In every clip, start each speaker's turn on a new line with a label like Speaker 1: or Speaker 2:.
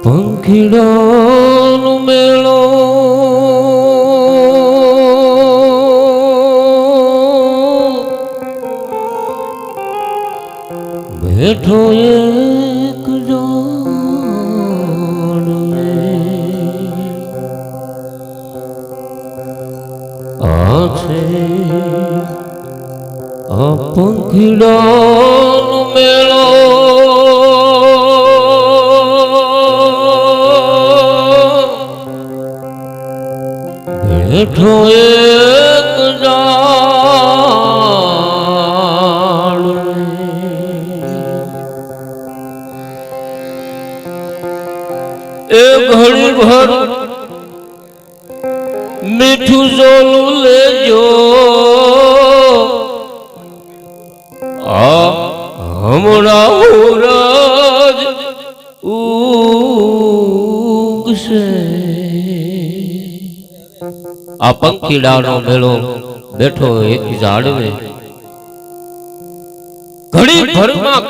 Speaker 1: પંખીડાનો મેળો બેઠો એક જાણે આ છે આ પંખીડાનો મેળો બેઠો એક જાણે એ ઘડી ભર મીઠું જોલું લેજો આ હમણાં ઉરજ ઉગશે આ પંખીડાનો મેળો બેઠો એક ઝાડવે ઘડી ભરમાં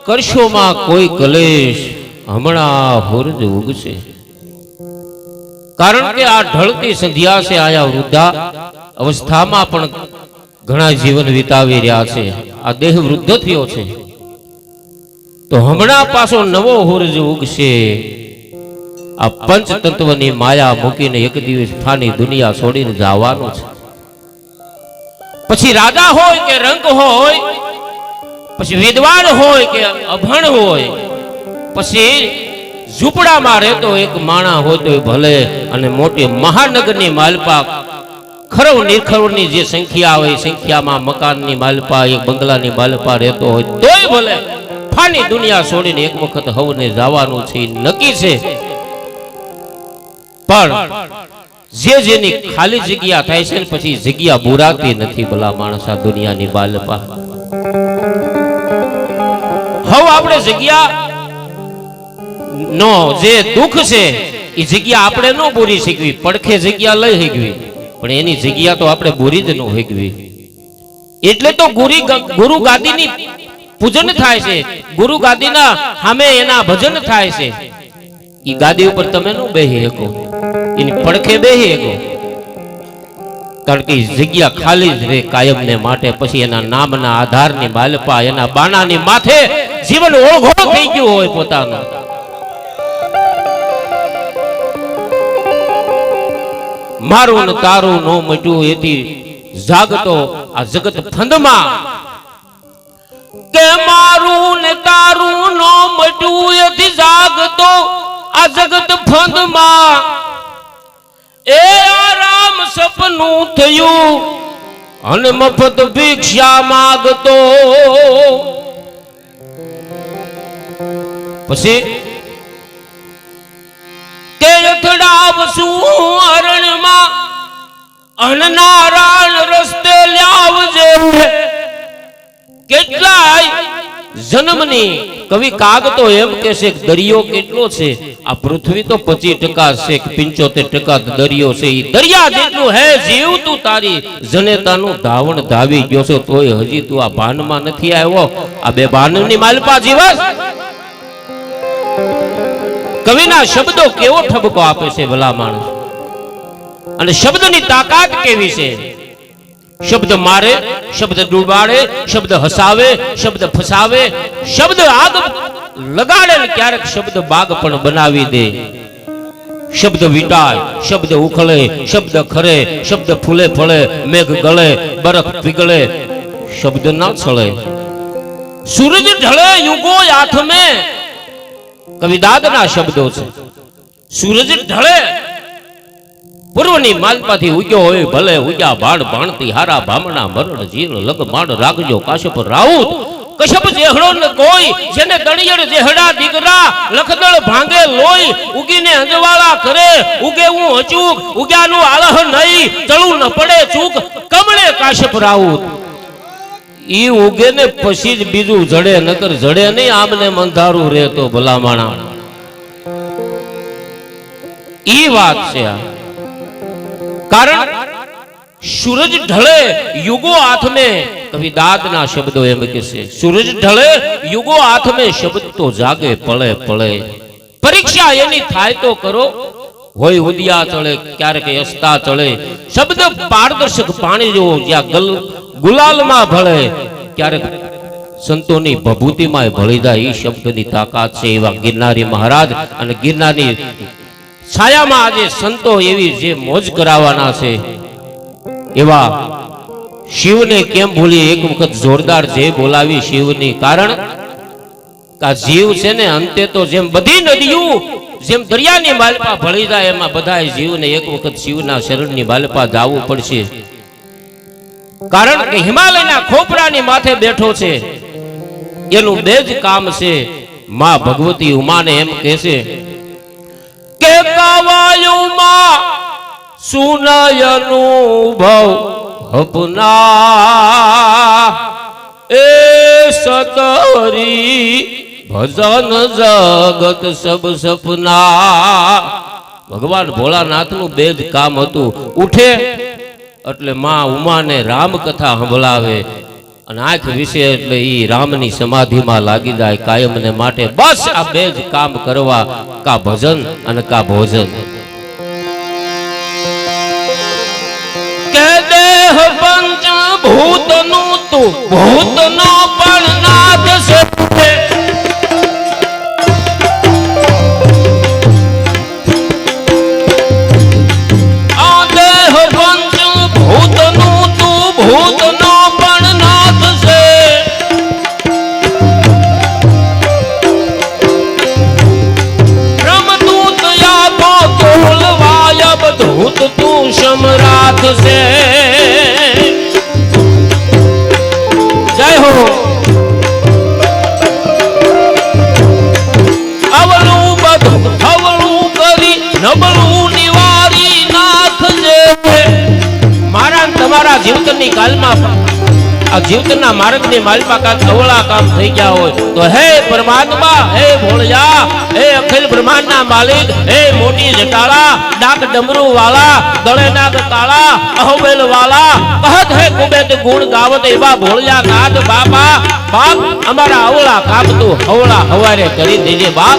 Speaker 1: કરશોમાં કોઈ કલેશ હમણાં હુરજ ઉગશે કારણ કે આ ઢળતી સંધ્યા છે આયા વૃદ્ધા અવસ્થામાં પણ ઘણા જીવન વિતાવી રહ્યા છે આ દેહ વૃદ્ધ થયો છે તો હમણાં પાછો નવો હુરજ ઉગશે આ પંચતત્વની માયા મૂકીને એક દિવસ ફાની દુનિયા છોડીને જવાનું છે પછી રાજા હોય કે રંગ હોય પછી વિદ્વાન હોય કે અભણ હોય પછી ઝૂંપડામાં રહેતો એક માણા હોય તો ભલે અને મોટી મહાનગરની માલપા ખરવ નિરખરવની જે સંખ્યા હોય સંખ્યામાં મકાનની માલપા એક બંગલાની માલપા રહેતો હોય તોય ભલે ફાની દુનિયા છોડીને એક વખત હવને જવાનું છે નક્કી છે પણ જે જેની ખાલી જગ્યા થાય છે ને પછી જગ્યા બુરાતી નથી ભલા માણસ આ દુનિયાની બાલપા હવે આપણે જગ્યા નો જે દુઃખ છે એ જગ્યા આપણે ન પૂરી શીખવી પડખે જગ્યા લઈ શીખવી પણ એની જગ્યા તો આપણે પૂરી જ ન શીખવી એટલે તો ગુરુ ગાદીની પૂજન થાય છે ગુરુ ગાદીના સામે એના ભજન થાય છે એ ગાદી ઉપર તમે ન બેહી શકો એની પડખે બેહી શકો કારણ કે જગ્યા ખાલી જ રહે કાયમને માટે પછી એના નામના આધારની બાલપા એના બાનાની માથે જીવન ઓળઘોળ થઈ ગયું હોય પોતાનું મારું ને તારું નો મટ્યું એથી જાગતો આ જગત ફંદમાં કે મારું ને તારું નો મટ્યું એથી જાગતો આ જગત ફંદમાં એ આરામ સપનું થયું અને મફત ભિક્ષા માગતો પછી કે અથડાવશું અરણમાં અનનારાયણ રસ્તે લાવજે કેટલાય જન્મની કવિ કાગ તો એમ કે છે દરિયો કેટલો છે આ પૃથ્વી તો 25% છે 75% દરિયો છે ઈ દરિયા જેટલું હે જીવ તું તારી જનેતાનું ધાવણ ધાવી ગયો છે તોય હજી તું આ ભાનમાં નથી આવ્યો આ બે ભાનની માલપા જીવસ કવિના શબ્દો કેવો ઠબકો આપે છે ભલા માણસ અને શબ્દની તાકાત કેવી છે શબ્દ મારે શબ્દ ડૂબાડે શબ્દ હસાવે શબ્દ ફસાવે શબ્દ આગ લગાડે ને ક્યારેક શબ્દ બાગ પણ બનાવી દે શબ્દ વિટાય શબ્દ ઉખળે શબ્દ ખરે શબ્દ ફૂલે ફળે મેઘ ગળે બરફ પીગળે શબ્દ ના છળે સૂરજ ઢળે યુગો આથમે કવિદાદના શબ્દો છે સૂરજ ઢળે પૂર્વની માલપાથી ઉગ્યો હોય ભલે ઉગ્યા ભાણ ભાણતી હારા ભામણા મરણ જીલ લગ માંડ રાખજો કાશ્યપ રાઉત કશ્યપ જેહડો ન કોઈ જેને દણિયર જેહડા દીકરા લખદળ ભાંગે લોહી ઉગીને અંજવાળા કરે ઉગે હું અચૂક ઉગ્યાનું આલહ નહીં ચળું ન પડે ચૂક કમળે કાશ્યપ રાઉત ઈ ઉગે ને પછી જ બીજું જડે નકર જડે નહીં આમને મંધારું રહે તો ભલામાણા ઈ વાત છે આ કારણ सूरज ढले युगो हाथ में कभी दाद ना शब्दों एम के से सूरज ढले युगो हाथ में शब्द तो जागे पले पले પરીક્ષા એની થાય તો કરો, હોય ઉદિયા ચડે, ક્યારેક અસ્તા ચડે. શબ્દ પારદર્શક પાણી જેવો, જ્યાં ગુલાલમાં ભળે ક્યારેક સંતોની ભભૂતિમાં ભળી જાય. એ શબ્દની તાકાત છે. એવા ગિરનારી મહારાજ અને ગિરનારની છાયામાં આજે સંતો એવી જે મોજ કરાવવાના છે. એવા શિવને કેમ ભૂલી? એક વખત જોરદાર જે બોલાવી શિવની. કારણ કે આ જીવ છે ને અંતે તો જેમ બધી નદીઓ જેમ દરિયાની માલપા ભળી જાય, એમાં બધા જીવને એક વખત શિવના શરણની માલપા જવું પડશે. કારણ કે હિમાલયના ખોપરાની માથે બેઠો છે. એનું બે જ કામ છે. માં ભગવતી ઉમાને એમ કહે છે કે કાવાયુમાં સુનયનું અપના એ સતરી ભજન જગત સબ સપના. ભગવાન ભોળાનાથનું બે જ કામ હતું. ઉઠે એટલે માં ઉમાને રામ કથા સંભળાવે અને આંખ વિશે એટલે ઈ રામની સમાધિમાં લાગી જાય કાયમને માટે. બસ આ બે જ કામ કરવા, કા ભજન અને કા ભોજન. કે દેહ પંચ ભૂતનું તું ભૂતનો પણ નાથ છે. આ દેહ પંચ ભૂતનું તું ભૂતનો પણ નાથ છે. બ્રહ્મદૂત યાદો તોલવાય અવધૂત તું સમરાથ છે. જય હો. અવળું બધું હવળું કરી નબળું નિવારી નાથ છે. મારા તમારા જીવતની કાલમાં આ જીવતના માર્ગની માલપા કાંક અવળા કામ થઈ ગયા હોય તો હે પરમાત્મા, હે ભોળિયા, હે અખિલ બ્રહ્માંડના માલિક, હે મોટી જટાળા, ડાક ડમરૂ વાળા, ગળે નાગ કાળા, અહોબેલ વાળા, કહત હે કુબેત ગુણ ગાવત એવા ભોળિયા નાથ બાપા, બાપ અમારા અવળા કામ તું અવળા હવારે કરી દેજે બાપ.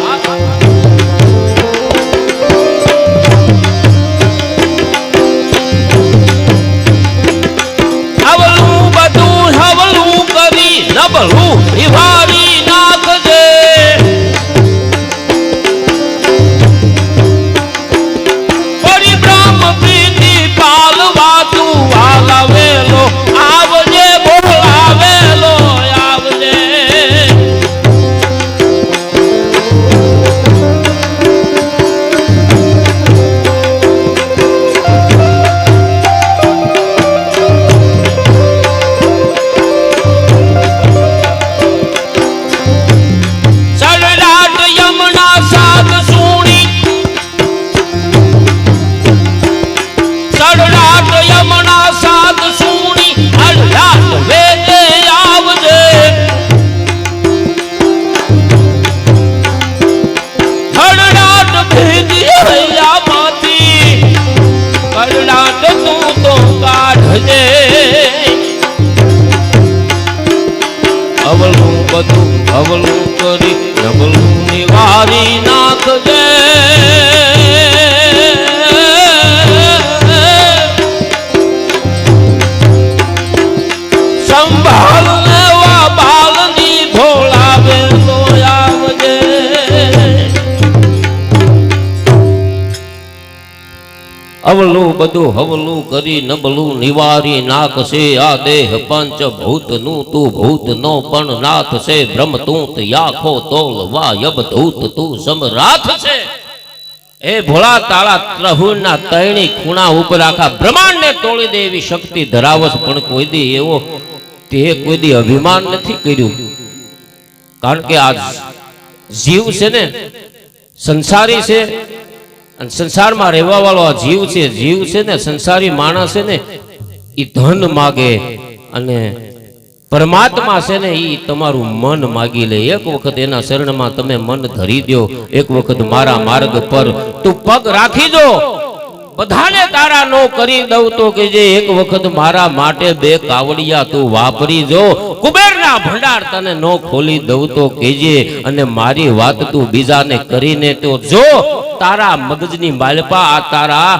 Speaker 1: નબળું નિવારી નાખજે. પરિભ્રમ પ્રીતિ પાલવા તું આલાવેલો આવજે, બોલાવેલો આવજે. અવળું બધું અવળું કરી નબળું નિવારી નાખજે. સંભાળ લેવા બાલની ભોળાવેલો આવજે. અવળું બધું હવલું કરી નબળું નિવારી નાખશે. આ દેહ પંચ ભૂતનું તું ભૂતનો પણ નાથ છે. બ્રહ્મ તું યાખો તોલવા અવધૂત તું સમરાથ છે. એ ભોળા તાળા ત્રહુના તૈણી ખૂણા ઉપર આખા બ્રહ્માંડને તોડી દે એવી શક્તિ ધરાવસ, પણ કોઈ દી એવો તે કોઈ દી અભિમાન નથી કર્યું. કારણ કે આ જીવ છે ને સંસારી છે અને સંસારમાં રહેવા વાળો આ જીવ છે. જીવ છે ને સંસારી માણસ છે ને એ ધન માગે અને પરમાત્મા છે ને એ તમારું મન માગી લે. એક વખત એના શરણમાં તમે મન ધરી દો, એક વખત મારા માર્ગ પર તું પગ રાખી દો બધાને તારા નો કરી દઉં તો કે જે એક વખત મારા માટે બે કાવડિયા તું વાપરી જો કુબેરના ભંડાર તને નો ખોલી દઉં તો કેજે અને મારી વાત તું બીજાને કરીને તો જો તારા મગજની માલપા આ તારા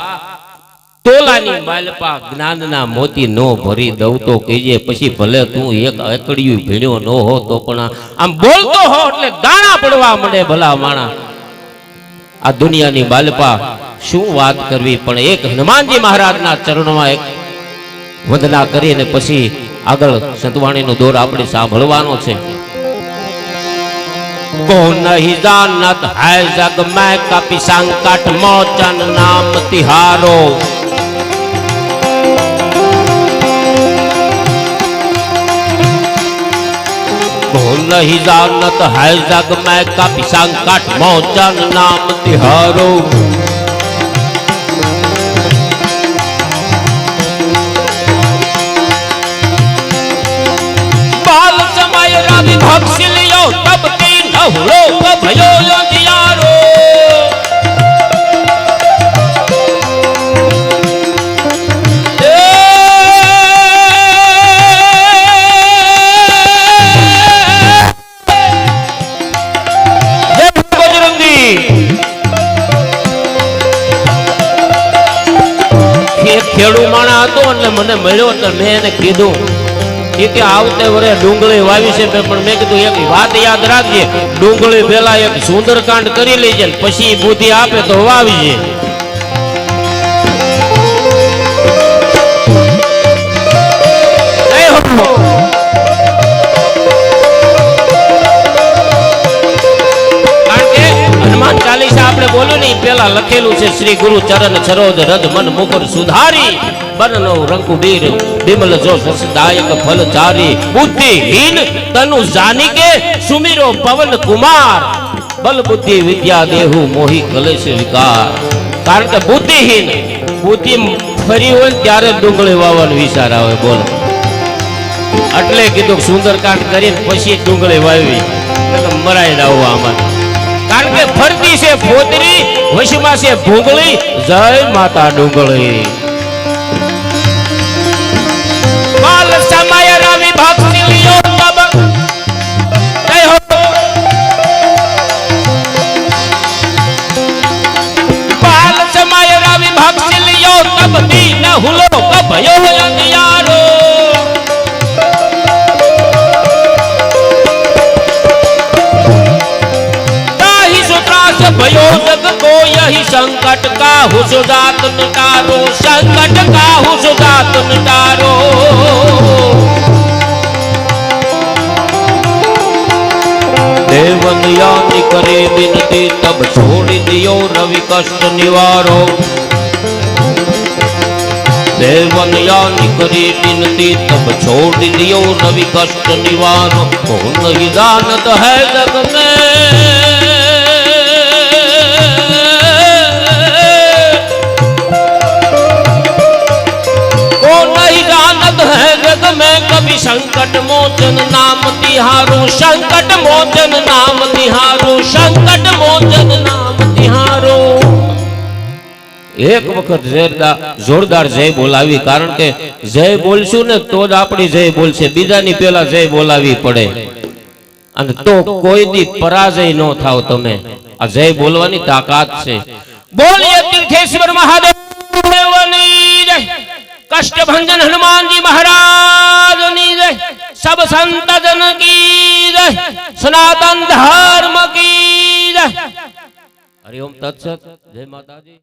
Speaker 1: તોલાની માલપા જ્ઞાનના મોતી નો ભરી દઉં તો કેજે પછી ભલે તું એક એકડિયું ભીણ્યો નો હો તો પણ આમ બોલતો હો એટલે ગાણા પડવા મળે ભલા માણા આ દુનિયાની બાલપા શું વાત કરવી પણ એક હનુમાનજી મહારાજના ચરણોમાં એક વંદના કરીને પછી આગળ સંતવાણીનો દોર આપણે સાંભળવાનો છે કોણ નહીં જાનત હૈ જગ મેં કપી સંકટ મોચન નામ તિહારો कौन नहीं जानत है जग में कपि संकट मोचन नाम तिहारो बाल समय रवि भक्ति लियो तब तीन लोक भयो अंधियारो ખેડૂ માણા હતો એટલે મને મળ્યો તો મેં એને કીધું કે આવતે વરે ડુંગળી વાવી છે પણ મેં કીધું એક વાત યાદ રાખજે ડુંગળી પેલા એક સુંદરકાંડ કરી લેજે પછી બુદ્ધિ આપે તો વાવીજે હનુમાન ચાલીસા આપણે બોલ્યું ને પેલા લખેલું છે શ્રી ગુરુ ચરણ સરોજ રજ મન મુકુર સુધારી બનનો રંકુબીર બિમલ જો સસદાયક ફલચારી બુદ્ધિહીન તનુ જાની કે સુમિરો પવન કુમાર બલ બુદ્ધિ વિદ્યા દેહુ મોહી કલેશ વિકાર કારણ કે બુદ્ધિહીન બુદ્ધિ ફરી હોય ત્યારે ડુંગળી વાવવાનો વિચાર આવે બોલો એટલે કીધું સુંદરકાંડ કરીને પછી ડુંગળી વાવી મરાઈ રહું આમાં કારણ કે ફરતી છે ફોતરી વશમાં છે ભૂંગળી જય માતા ડુંગળી બાલ સમય રવિ ભક્તિ લિયો તબ જય હો બાલ સમય રવિ ભક્તિ લિયો તબ દીન હુલો કભયો અંધિયારો भयो जग को यही संकट का हुसुदात निटारो संकट का हुसुदात निटारो देवन यानी करे बिनती तब छोड़ दियो रवि कष्ट निवारो देवन यानी करे बिनती तब छोड़ दियो रवि कष्ट निवारो कौन नहीं जानत है जग में कभी संकट मोचन नाम तिहारो संकट मोचन नाम तिहारो संकट मोचन नाम तिहारो एक वक्त जोरदार जय बोलावी कारण के जय बोलशु ने तो ज आपणी जय बोलशे बीजानी पेला जय बोलावी पड़े अने तो कोई दी पराजय न थाव तमे आ जय बोलवानी ताकात छे बोलिए तीर्थेश्वर महादेवनी जय कष्ट भंजन हनुमान जी महाराज जय सब संत जन की जय सनातन धर्म की जय हरि ओम तत्सत जय माता जी।